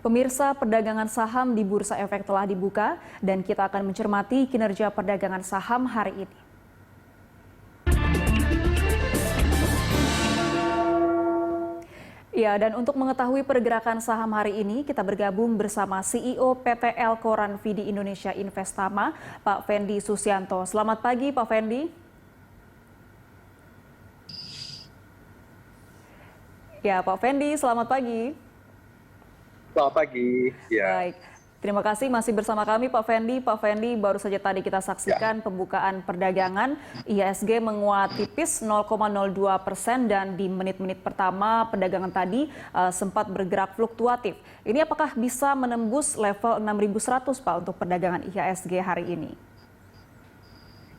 Pemirsa, perdagangan saham di Bursa Efek telah dibuka dan kita akan mencermati kinerja perdagangan saham hari ini. Ya, dan untuk mengetahui pergerakan saham hari ini, kita bergabung bersama CEO PT Elkoran Vidi Indonesia Investama, Pak Fendi Susianto. Selamat pagi, Pak Fendi. Ya, Pak Fendi, selamat pagi. Selamat pagi. Ya. Baik, terima kasih masih bersama kami Pak Fendi. Pak Fendi, baru saja tadi kita saksikan pembukaan perdagangan IHSG menguat tipis 0,02% dan di menit-menit pertama perdagangan tadi sempat bergerak fluktuatif. Ini apakah bisa menembus level 6.100 Pak untuk perdagangan IHSG hari ini?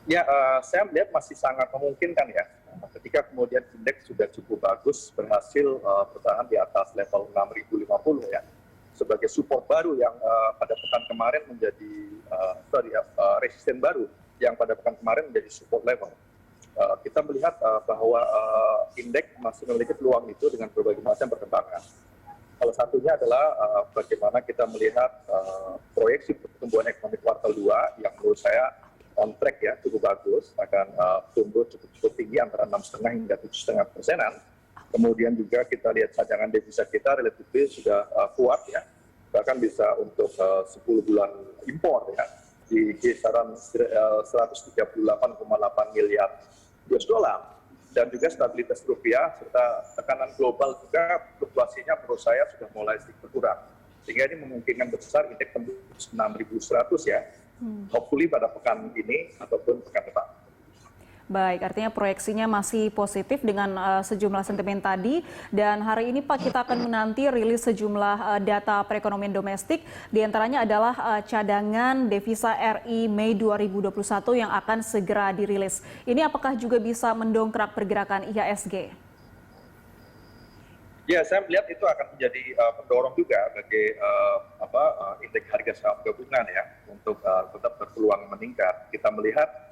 Ya, saya melihat masih sangat memungkinkan ya. Ketika kemudian indeks sudah cukup bagus, berhasil bertahan di atas level 6.050 ya. Sebagai support baru yang pada pekan kemarin menjadi resisten baru yang pada pekan kemarin menjadi support level. Kita melihat bahwa indeks masih memiliki peluang itu dengan berbagai macam perkembangan. Salah satunya adalah bagaimana kita melihat proyeksi pertumbuhan ekonomi kuartal 2 yang menurut saya on track ya, cukup bagus, akan tumbuh cukup tinggi antara 6,5 hingga 7,5%. Kemudian juga kita lihat cadangan devisa kita relatif sudah kuat ya, bahkan bisa untuk 10 bulan impor ya, di kisaran 138,8 miliar US dollar. Dan juga stabilitas rupiah serta tekanan global juga fluktuasinya menurut saya sudah mulai sedikit berkurang. Sehingga ini memungkinkan besar indeks tembus 6.100 ya, hopefully pada pekan ini ataupun pekan depan. Baik, artinya proyeksinya masih positif dengan sejumlah sentimen tadi. Dan hari ini Pak, kita akan menanti rilis sejumlah data perekonomian domestik. Di antaranya adalah cadangan devisa RI Mei 2021 yang akan segera dirilis. Ini apakah juga bisa mendongkrak pergerakan IHSG? Ya, saya melihat itu akan menjadi pendorong juga bagi indeks harga saham gabungan ya, untuk tetap berpeluang meningkat. Kita melihat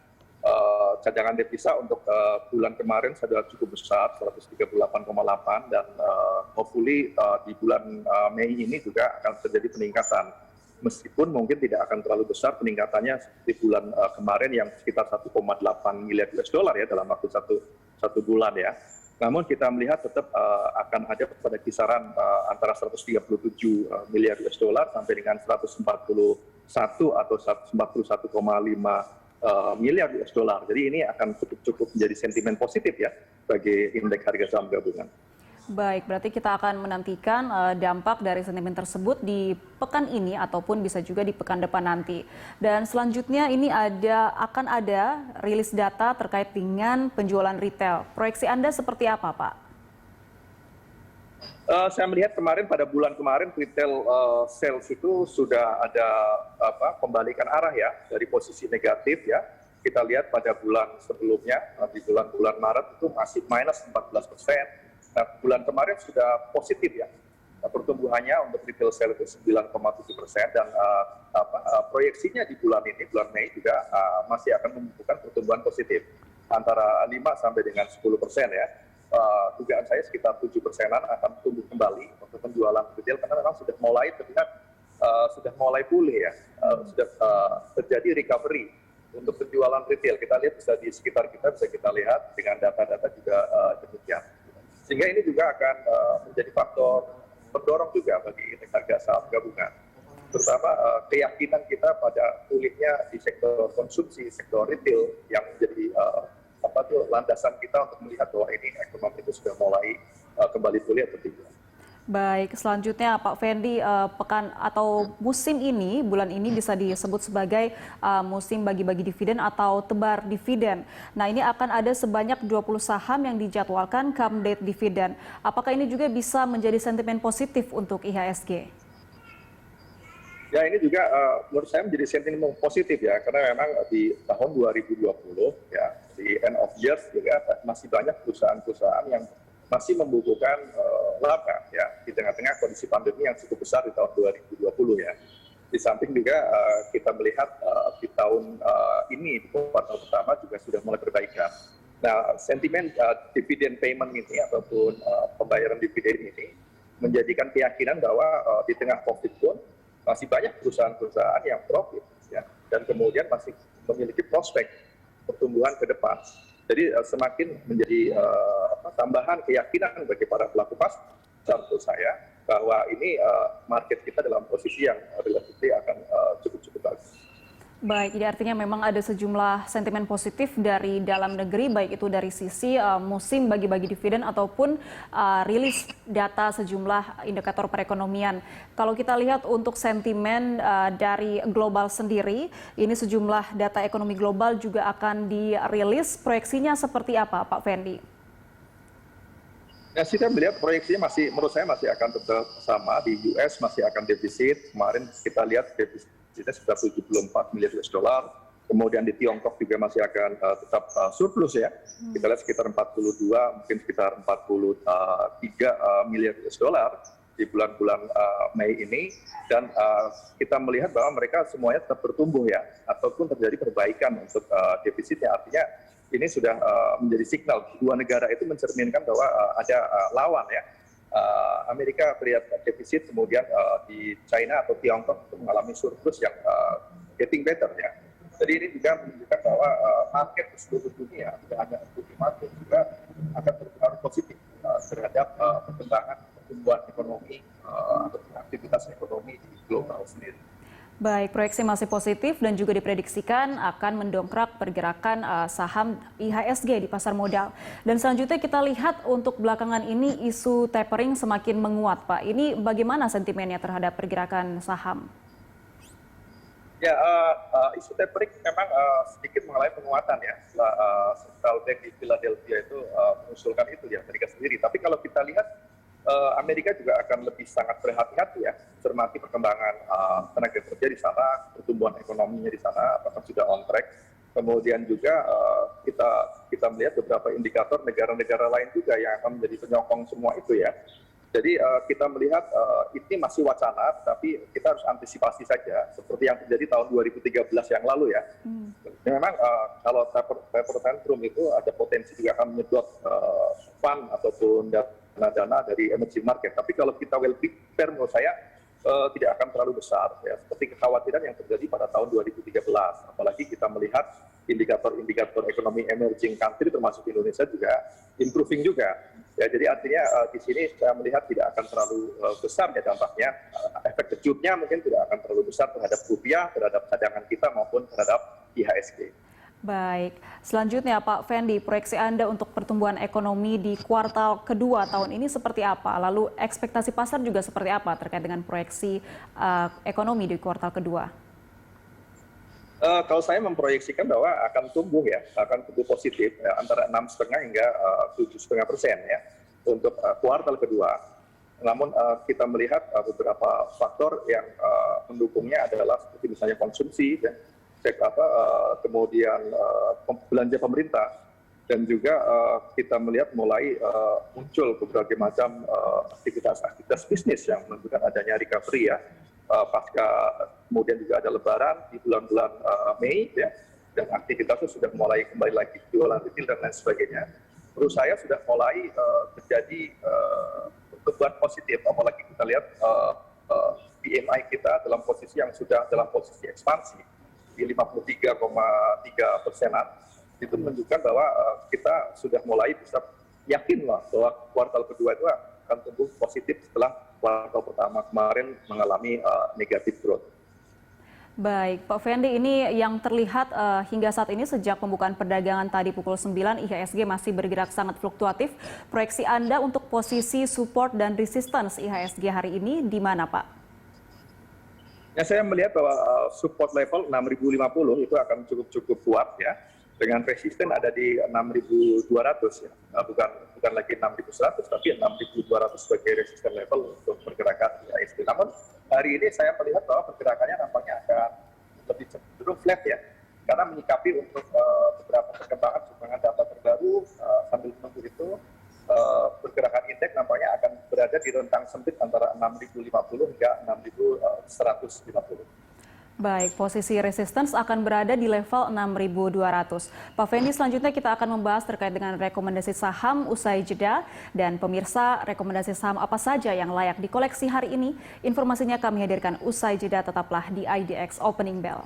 cadangan devisa untuk bulan kemarin sudah cukup besar, 138,8, dan hopefully di bulan Mei ini juga akan terjadi peningkatan. Meskipun mungkin tidak akan terlalu besar peningkatannya seperti bulan kemarin yang sekitar 1,8 miliar US dollar ya dalam waktu satu bulan ya. Namun kita melihat tetap akan ada pada kisaran antara 137 miliar US dollar sampai dengan 141 atau 141,5 miliar US dollar. Jadi ini akan cukup menjadi sentimen positif ya bagi indeks harga saham gabungan. Baik, berarti kita akan menantikan dampak dari sentimen tersebut di pekan ini ataupun bisa juga di pekan depan nanti. Dan selanjutnya ini akan ada rilis data terkait dengan penjualan retail. Proyeksi Anda seperti apa, Pak? Saya melihat pada bulan kemarin retail sales itu sudah ada pembalikan arah ya dari posisi negatif ya. Kita lihat pada bulan sebelumnya di bulan Maret itu masih minus 14%. Nah, bulan kemarin sudah positif ya. Pertumbuhannya untuk retail sales itu 9,7% dan proyeksinya di bulan bulan Mei juga masih akan menunjukkan pertumbuhan positif antara 5 sampai dengan 10% ya. Dugaan saya sekitar 7%-an akan tumbuh kembali untuk penjualan retail karena memang sudah mulai terlihat sudah mulai pulih ya, sudah terjadi recovery untuk penjualan retail. Kita lihat bisa di sekitar kita bisa kita lihat dengan data-data juga demikian. Sehingga ini juga akan menjadi faktor pendorong juga bagi indeks harga saham gabungan. Terutama keyakinan kita pada pulihnya di sektor konsumsi, sektor retail yang menjadi landasan kita untuk melihat bahwa ini ekonomi itu sudah mulai kembali pulih atau tidak. Baik, selanjutnya Pak Fendi, pekan atau musim ini, bulan ini bisa disebut sebagai musim bagi-bagi dividen atau tebar dividen. Nah, ini akan ada sebanyak 20 saham yang dijadwalkan come date dividen. Apakah ini juga bisa menjadi sentimen positif untuk IHSG? Ya, ini juga menurut saya menjadi sentimen positif ya, karena memang di tahun 2020 ya, di end of year juga masih banyak perusahaan-perusahaan yang masih membukukan laba ya di tengah-tengah kondisi pandemi yang cukup besar di tahun 2020 ya. Di samping juga kita melihat di tahun ini di kuartal pertama juga sudah mulai perbaikan. Nah, sentimen dividen payment ini ataupun pembayaran dividen ini menjadikan keyakinan bahwa di tengah COVID pun masih banyak perusahaan-perusahaan yang profit, ya, dan kemudian masih memiliki prospek pertumbuhan ke depan. Jadi semakin menjadi tambahan keyakinan bagi para pelaku pasar menurut saya bahwa ini market kita dalam posisi yang relatif akan cukup bagus. Baik, jadi artinya memang ada sejumlah sentimen positif dari dalam negeri, baik itu dari sisi musim bagi-bagi dividen ataupun rilis data sejumlah indikator perekonomian. Kalau kita lihat untuk sentimen dari global sendiri, ini sejumlah data ekonomi global juga akan dirilis. Proyeksinya seperti apa, Pak Fendi? Ya, kita melihat proyeksinya menurut saya masih akan tetap sama. Di US masih akan defisit. Kemarin kita lihat defisitnya sudah 74 miliar US dollar. Kemudian di Tiongkok juga masih akan tetap surplus ya. Kita lihat sekitar 42, mungkin sekitar 43 miliar US dollar di bulan-bulan Mei ini. Dan kita melihat bahwa mereka semuanya tetap bertumbuh ya, ataupun terjadi perbaikan untuk defisitnya. Artinya ini sudah menjadi signal dua negara itu mencerminkan bahwa ada lawan ya. Amerika terlihat defisit, kemudian di China atau Tiongkok itu mengalami surplus yang getting better ya. Jadi ini juga menunjukkan bahwa market di seluruh dunia, tidak hanya equity market, juga akan berpengaruh positif terhadap pertumbuhan ekonomi atau aktivitas ekonomi di global sendiri. Baik, proyeksi masih positif dan juga diprediksikan akan mendongkrak pergerakan saham IHSG di pasar modal. Dan selanjutnya kita lihat untuk belakangan ini isu tapering semakin menguat, Pak. Ini bagaimana sentimennya terhadap pergerakan saham? Ya, isu tapering memang sedikit mengalami penguatan ya. Setelah Central Bank di Philadelphia itu mengusulkan itu ya, Amerika sendiri. Tapi kalau kita lihat Amerika juga akan lebih sangat berhati-hati ya, cermati perkembangan tenaga kerja di sana, pertumbuhan ekonominya di sana, apakah sudah on track. Kemudian juga kita melihat beberapa indikator negara-negara lain juga yang akan menjadi penyokong semua itu ya. Jadi kita melihat ini masih wacana, tapi kita harus antisipasi saja, seperti yang terjadi tahun 2013 yang lalu ya. Memang kalau taper tantrum itu ada potensi juga akan menyedot fund ataupun dana dari emerging market. Tapi kalau kita well prepare menurut saya tidak akan terlalu besar ya, seperti kekhawatiran yang terjadi pada tahun 2013. Apalagi kita melihat indikator-indikator ekonomi emerging country termasuk Indonesia juga improving juga. Ya, jadi artinya di sini saya melihat tidak akan terlalu besar ya dampaknya. Efek kejutnya mungkin tidak akan terlalu besar terhadap rupiah, terhadap cadangan kita maupun terhadap IHSG. Baik, selanjutnya Pak Fendi, proyeksi Anda untuk pertumbuhan ekonomi di kuartal kedua tahun ini seperti apa? Lalu ekspektasi pasar juga seperti apa terkait dengan proyeksi ekonomi di kuartal kedua? Kalau saya memproyeksikan bahwa akan tumbuh ya, akan tumbuh positif ya, antara 6,5 hingga 7,5% ya untuk kuartal kedua. Namun kita melihat beberapa faktor yang mendukungnya adalah seperti misalnya konsumsi ya, kemudian belanja pemerintah, dan juga kita melihat mulai muncul berbagai macam aktivitas bisnis yang menunjukkan adanya recovery ya, pasca kemudian juga ada lebaran di bulan-bulan Mei ya, dan aktivitasnya sudah mulai kembali lagi, jualan retail dan lain sebagainya. Menurut saya sudah mulai terjadi pertumbuhan positif, apalagi kita lihat PMI kita dalam posisi yang sudah dalam posisi ekspansi di 53,3%-an, itu menunjukkan bahwa kita sudah mulai bisa yakin lah bahwa kuartal kedua itu akan tumbuh positif setelah kuartal pertama kemarin mengalami negatif growth. Baik, Pak Fendi, ini yang terlihat hingga saat ini sejak pembukaan perdagangan tadi pukul 9, IHSG masih bergerak sangat fluktuatif. Proyeksi Anda untuk posisi support dan resistance IHSG hari ini di mana, Pak? Ya, saya melihat bahwa support level 6.050 itu akan cukup kuat ya, dengan resisten ada di 6.200 ya, bukan lagi 6.100 tapi 6.200 sebagai resisten level untuk pergerakan IHSG. Namun hari ini saya melihat bahwa pergerakannya nampaknya akan lebih cenderung flat ya, karena menyikapi untuk beberapa perkembangan data terbaru sambil menunggu itu pergerakan indeks nampaknya akan berada di rentang sempit antara 6.050 hingga 6.150. Baik, posisi resistance akan berada di level 6.200. Pak Fendi, selanjutnya kita akan membahas terkait dengan rekomendasi saham usai jeda. Dan pemirsa, rekomendasi saham apa saja yang layak dikoleksi hari ini? Informasinya kami hadirkan usai jeda, tetaplah di IDX Opening Bell.